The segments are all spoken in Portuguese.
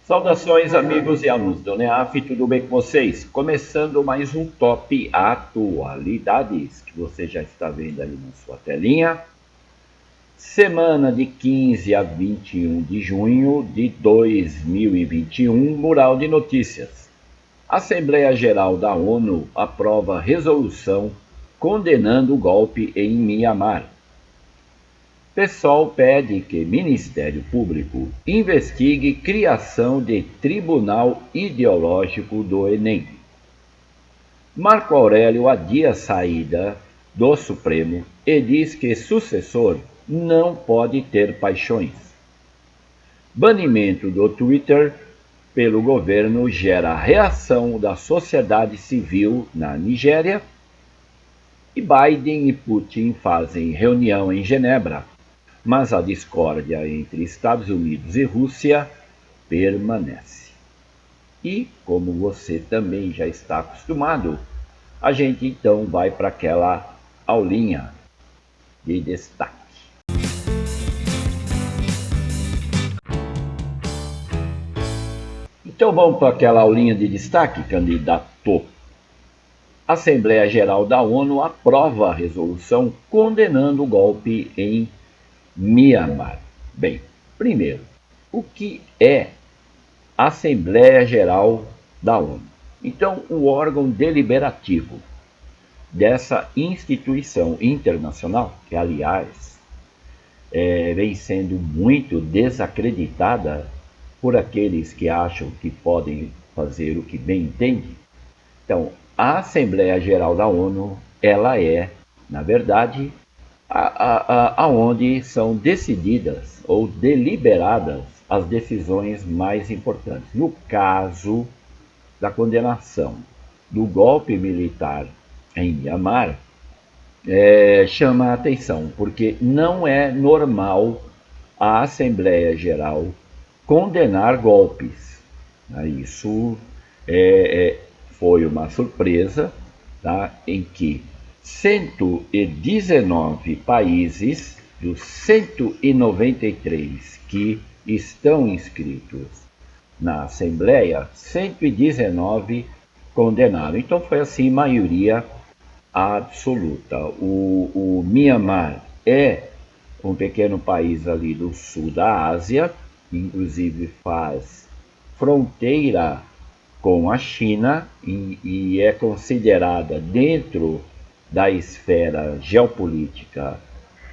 Saudações, amigos e alunos do NEAF, tudo bem com vocês? Começando mais um Top Atualidades, que você já está vendo ali na sua telinha. Semana de 15 a 21 de junho de 2021, Mural de Notícias. Assembleia Geral da ONU aprova resolução condenando o golpe em Mianmar. PSOL pede que Ministério Público investigue criação de Tribunal Ideológico do Enem. Marco Aurélio adia a saída do Supremo e diz que sucessor não pode ter paixões. Banimento do Twitter pelo governo gera reação da sociedade civil na Nigéria. E Biden e Putin fazem reunião em Genebra, mas a discórdia entre Estados Unidos e Rússia permanece. E, como você também já está acostumado, a gente então vai para aquela aulinha de destaque. Então vamos para aquela aulinha de destaque, candidato. A Assembleia Geral da ONU aprova a resolução condenando o golpe em Mianmar. Bem, primeiro, o que é a Assembleia Geral da ONU? Então, o órgão deliberativo dessa instituição internacional, que aliás vem sendo muito desacreditada por aqueles que acham que podem fazer o que bem entendem. Então, a Assembleia Geral da ONU, ela é, na verdade, aonde são decididas ou deliberadas as decisões mais importantes. No caso da condenação do golpe militar em Mianmar, chama a atenção, porque não é normal a Assembleia Geral condenar golpes. Isso foi uma surpresa, tá, em que 119 países dos 193 que estão inscritos na Assembleia, 119 condenaram. Então foi assim, maioria absoluta. O Mianmar é um pequeno país ali do sul da Ásia, inclusive faz fronteira com a China e é considerada dentro da esfera geopolítica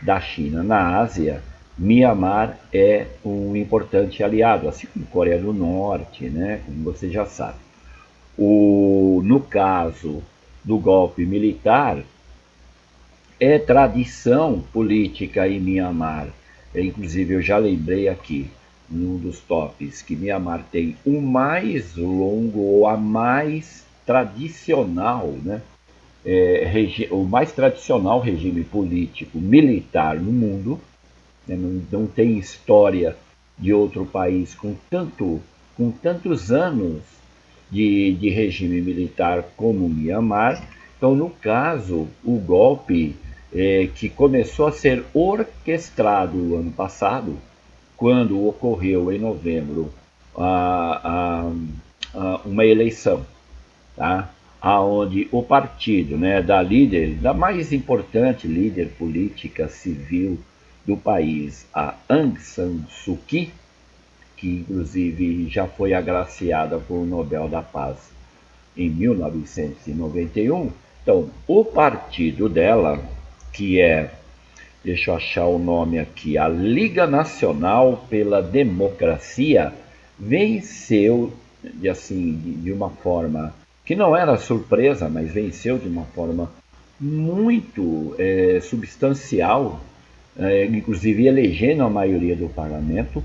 da China na Ásia. Mianmar é um importante aliado, assim como Coreia do Norte, né, como você já sabe. No caso do golpe militar, é tradição política em Mianmar. Inclusive, eu já lembrei aqui, num dos tops, que Mianmar tem o mais longo ou a mais tradicional, né, o mais tradicional regime político militar no mundo, né, não tem história de outro país com tantos anos de regime militar como Mianmar. Então, no caso, o golpe que começou a ser orquestrado no ano passado, quando ocorreu em novembro uma eleição, tá? Aonde o partido, né, da mais importante líder política civil do país, a Aung San Suu Kyi, que inclusive já foi agraciada com o Nobel da Paz em 1991. Então, o partido dela, que é, deixa eu achar o nome aqui, a Liga Nacional pela Democracia, venceu de uma forma que não era surpresa, mas venceu de uma forma muito substancial, inclusive elegendo a maioria do parlamento.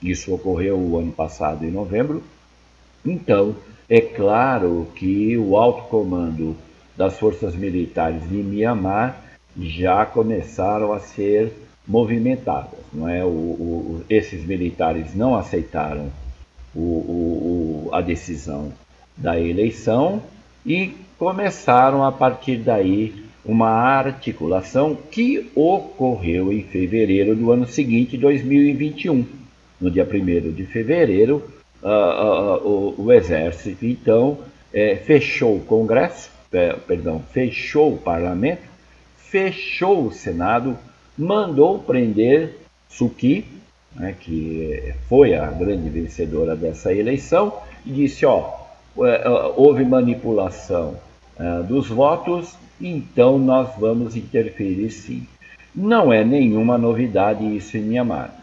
Isso ocorreu o ano passado, em novembro. Então, é claro que o alto comando das forças militares de Mianmar já começaram a ser movimentadas, não é? Esses militares não aceitaram a decisão da eleição e começaram a partir daí uma articulação que ocorreu em fevereiro do ano seguinte, 2021. No dia 1º de fevereiro, o Exército, então, fechou o Congresso, fechou o Parlamento, fechou o Senado, mandou prender Suki, né, que foi a grande vencedora dessa eleição, e disse, houve manipulação dos votos, então nós vamos interferir sim. Não é nenhuma novidade isso em Myanmar.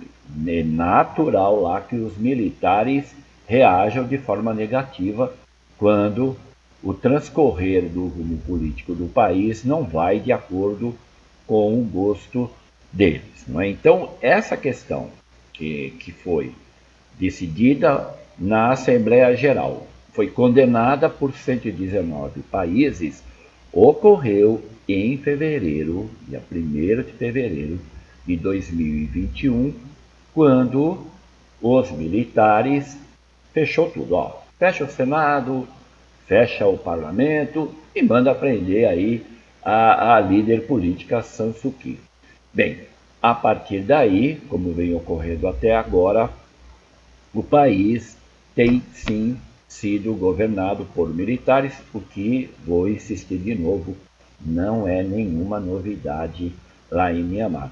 É natural lá que os militares reajam de forma negativa quando o transcorrer do rumo político do país não vai de acordo com o gosto deles. Não é? Então, essa questão que foi decidida na Assembleia Geral, foi condenada por 119 países, ocorreu em fevereiro, dia 1º de fevereiro de 2021, quando os militares fechou tudo, fecha o Senado, fecha o parlamento e manda prender aí a líder política San Suu Kyi. Bem, a partir daí, como vem ocorrendo até agora, o país tem sim sido governado por militares, o que, vou insistir de novo, não é nenhuma novidade lá em Myanmar.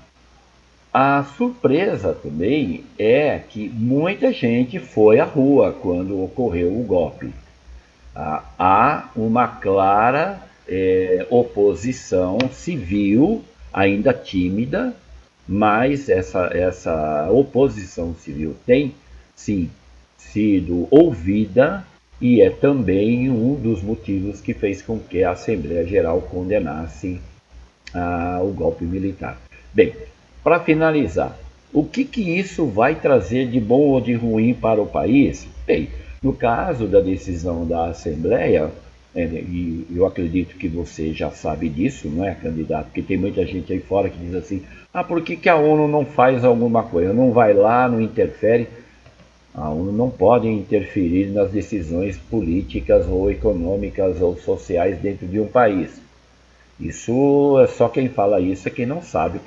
A surpresa também é que muita gente foi à rua quando ocorreu o golpe. Há uma clara oposição civil, ainda tímida, mas essa oposição civil tem, sim, sido ouvida e é também um dos motivos que fez com que a Assembleia Geral condenasse o golpe militar. Bem, para finalizar, o que isso vai trazer de bom ou de ruim para o país? Bem, no caso da decisão da Assembleia, e eu acredito que você já sabe disso, não é, candidato? Porque tem muita gente aí fora que diz assim, por que a ONU não faz alguma coisa? Não vai lá, não interfere. A ONU não pode interferir nas decisões políticas ou econômicas ou sociais dentro de um país. Isso é só quem fala isso é quem não sabe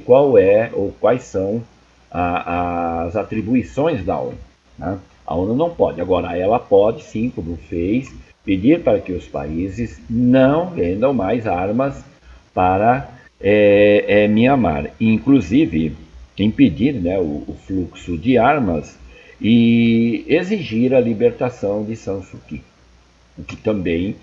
qual é ou quais são as atribuições da ONU. Né? A ONU não pode. Agora, ela pode, sim, como fez, pedir para que os países não vendam mais armas para Myanmar. Inclusive, impedir, né, o fluxo de armas e exigir a libertação de San Suu Kyi, o que também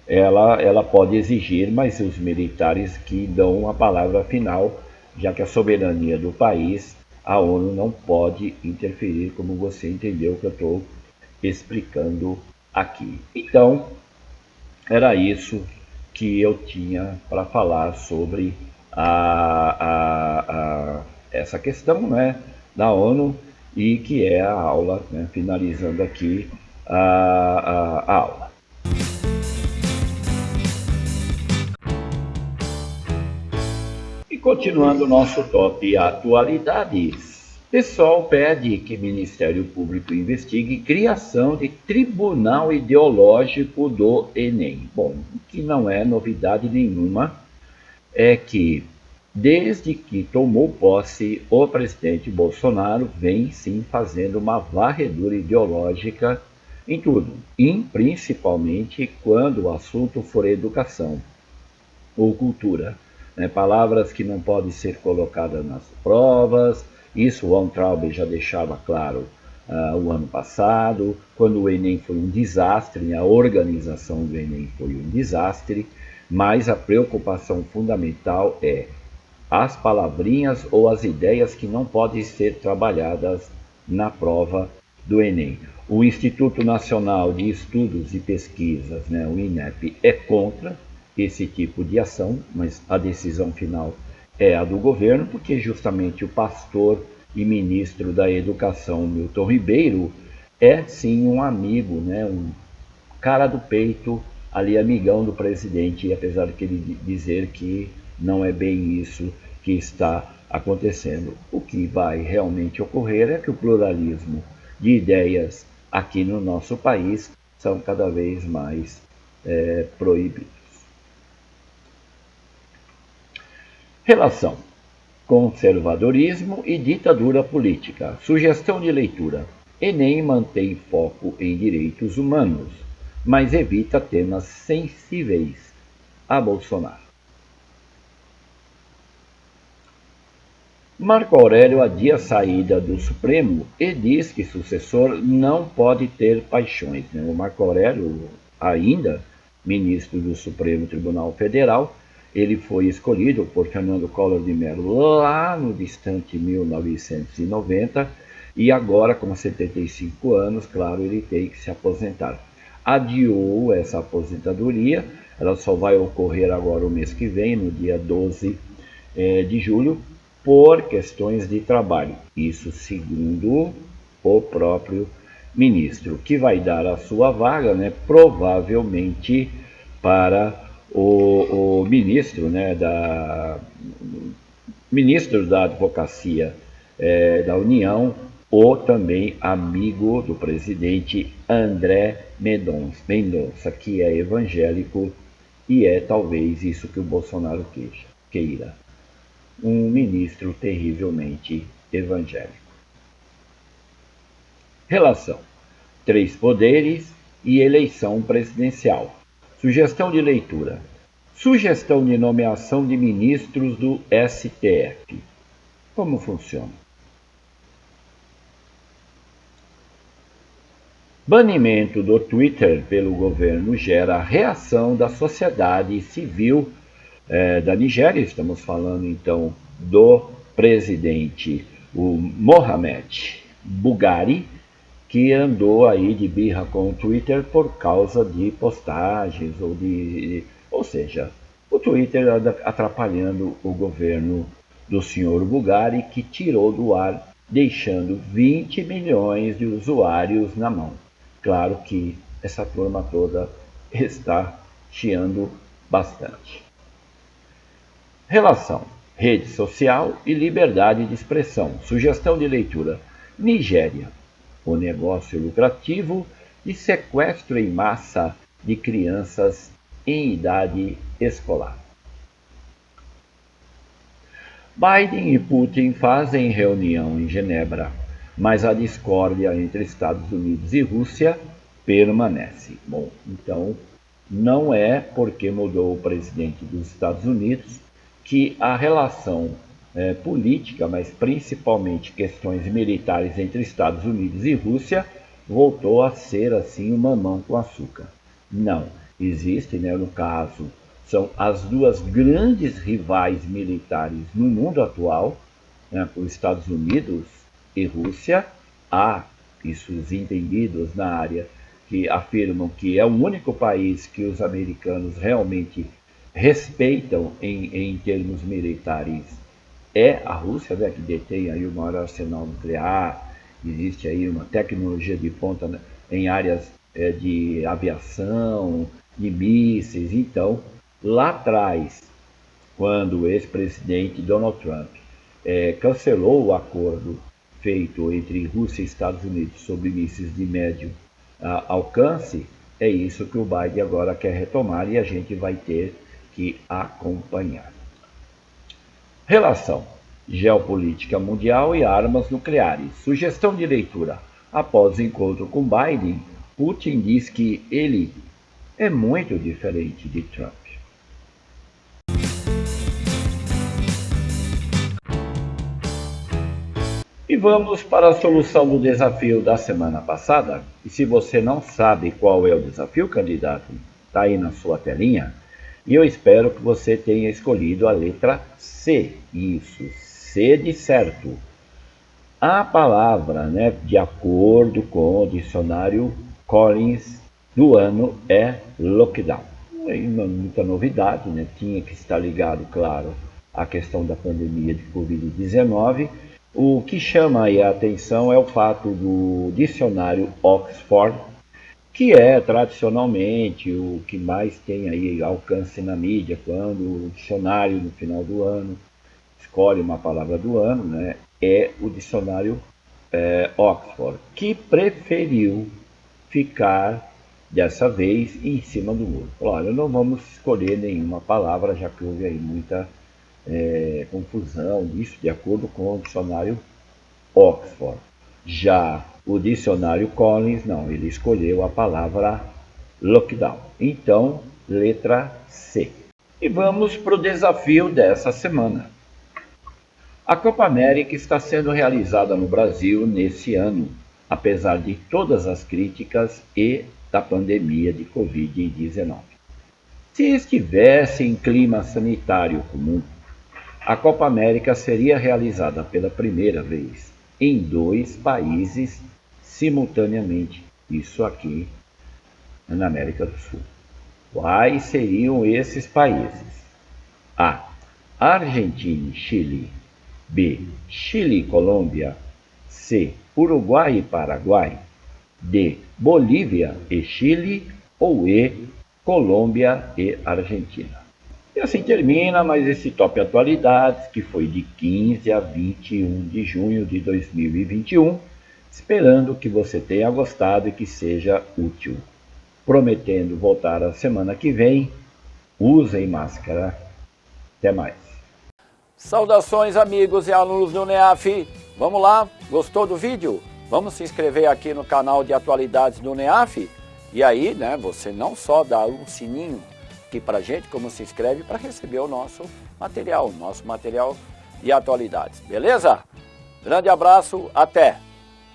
ela pode exigir, mas os militares que dão a palavra final, já que a soberania do país, a ONU não pode interferir, como você entendeu que eu estou explicando aqui. Então, era isso que eu tinha para falar sobre essa questão, né, da ONU, e que é a aula, né, finalizando aqui a aula. E continuando o nosso top atualidades, pessoal pede que o Ministério Público investigue criação de tribunal ideológico do Enem. Bom, o que não é novidade nenhuma é que, desde que tomou posse, o presidente Bolsonaro vem sim fazendo uma varredura ideológica em tudo, e principalmente quando o assunto for educação ou cultura. Né? Palavras que não podem ser colocadas nas provas, isso o Weintraub já deixava claro o ano passado, quando o Enem foi um desastre, a organização do Enem foi um desastre, mas a preocupação fundamental é as palavrinhas ou as ideias que não podem ser trabalhadas na prova do Enem. O Instituto Nacional de Estudos e Pesquisas, né, o INEP, é contra esse tipo de ação, mas a decisão final é a do governo, porque justamente o pastor e ministro da Educação, Milton Ribeiro, é sim um amigo, né, um cara do peito, ali amigão do presidente, apesar de ele dizer que não é bem isso que está acontecendo. O que vai realmente ocorrer é que o pluralismo de ideias aqui no nosso país são cada vez mais proibidos. Relação: conservadorismo e ditadura política. Sugestão de leitura: e nem mantém foco em direitos humanos, mas evita temas sensíveis a Bolsonaro. Marco Aurélio adia a saída do Supremo e diz que sucessor não pode ter paixões. O Marco Aurélio, ainda ministro do Supremo Tribunal Federal, ele foi escolhido por Fernando Collor de Mello lá no distante 1990 e agora, com 75 anos, claro, ele tem que se aposentar. Adiou essa aposentadoria, ela só vai ocorrer agora o mês que vem, no dia 12 de julho, por questões de trabalho. Isso segundo o próprio ministro, que vai dar a sua vaga, provavelmente para o ministro, ministro da Advocacia da União, ou também amigo do presidente André Mendonça, que é evangélico e é talvez isso que o Bolsonaro queira. Um ministro terrivelmente evangélico. Relação: 3 poderes e eleição presidencial. Sugestão de leitura. Sugestão de nomeação de ministros do STF. Como funciona? Banimento do Twitter pelo governo gera reação da sociedade civil da Nigéria. Estamos falando então do presidente, o Mohamed Buhari, que andou aí de birra com o Twitter por causa de postagens ou seja, o Twitter atrapalhando o governo do senhor Buhari, que tirou do ar, deixando 20 milhões de usuários na mão. Claro que essa turma toda está chiando bastante. Relação: rede social e liberdade de expressão. Sugestão de leitura. Nigéria: o negócio lucrativo de sequestro em massa de crianças em idade escolar. Biden e Putin fazem reunião em Genebra, mas a discórdia entre Estados Unidos e Rússia permanece. Bom, então não é porque mudou o presidente dos Estados Unidos que a relação política, mas principalmente questões militares entre Estados Unidos e Rússia, voltou a ser assim um mamão com açúcar. Não, existe, no caso, são as duas grandes rivais militares no mundo atual, os Estados Unidos e Rússia. Há isso, os entendidos na área que afirmam que é o único país que os americanos realmente respeitam em termos militares é a Rússia, que detém aí o maior arsenal nuclear. Existe aí uma tecnologia de ponta em áreas de aviação, de mísseis. Então, lá atrás, quando o ex-presidente Donald Trump cancelou o acordo feito entre Rússia e Estados Unidos sobre mísseis de médio alcance, é isso que o Biden agora quer retomar e a gente vai ter que acompanhar. Relação: geopolítica mundial e armas nucleares. Sugestão de leitura. Após o encontro com Biden, Putin diz que ele é muito diferente de Trump. E vamos para a solução do desafio da semana passada. E se você não sabe qual é o desafio, candidato, está aí na sua telinha. E eu espero que você tenha escolhido a letra C. Isso, C de certo. A palavra, de acordo com o dicionário Collins do ano, é lockdown. Muita novidade, tinha que estar ligado, claro, à questão da pandemia de Covid-19. O que chama aí a atenção é o fato do dicionário Oxford, que é tradicionalmente o que mais tem aí alcance na mídia, quando o dicionário no final do ano escolhe uma palavra do ano, é o dicionário Oxford, que preferiu ficar dessa vez em cima do muro. Olha, não vamos escolher nenhuma palavra, já que houve aí muita confusão disso, de acordo com o dicionário Oxford. Já o dicionário Collins, não, ele escolheu a palavra lockdown. Então, letra C. E vamos para o desafio dessa semana. A Copa América está sendo realizada no Brasil nesse ano, apesar de todas as críticas e da pandemia de Covid-19. Se estivesse em clima sanitário comum, a Copa América seria realizada pela primeira vez em 2 países simultaneamente, isso aqui na América do Sul. Quais seriam esses países? A. Argentina e Chile. B. Chile e Colômbia. C. Uruguai e Paraguai. D. Bolívia e Chile. Ou E. Colômbia e Argentina. E assim termina mais esse Top Atualidades, que foi de 15 a 21 de junho de 2021, esperando que você tenha gostado e que seja útil. Prometendo voltar a semana que vem, usem máscara. Até mais. Saudações amigos e alunos do NEAF. Vamos lá, gostou do vídeo? Vamos se inscrever aqui no canal de atualidades do NEAF? E aí, né, você não só dá um sininho aqui pra gente, como se inscreve para receber o nosso material de atualidades, beleza? Grande abraço, até!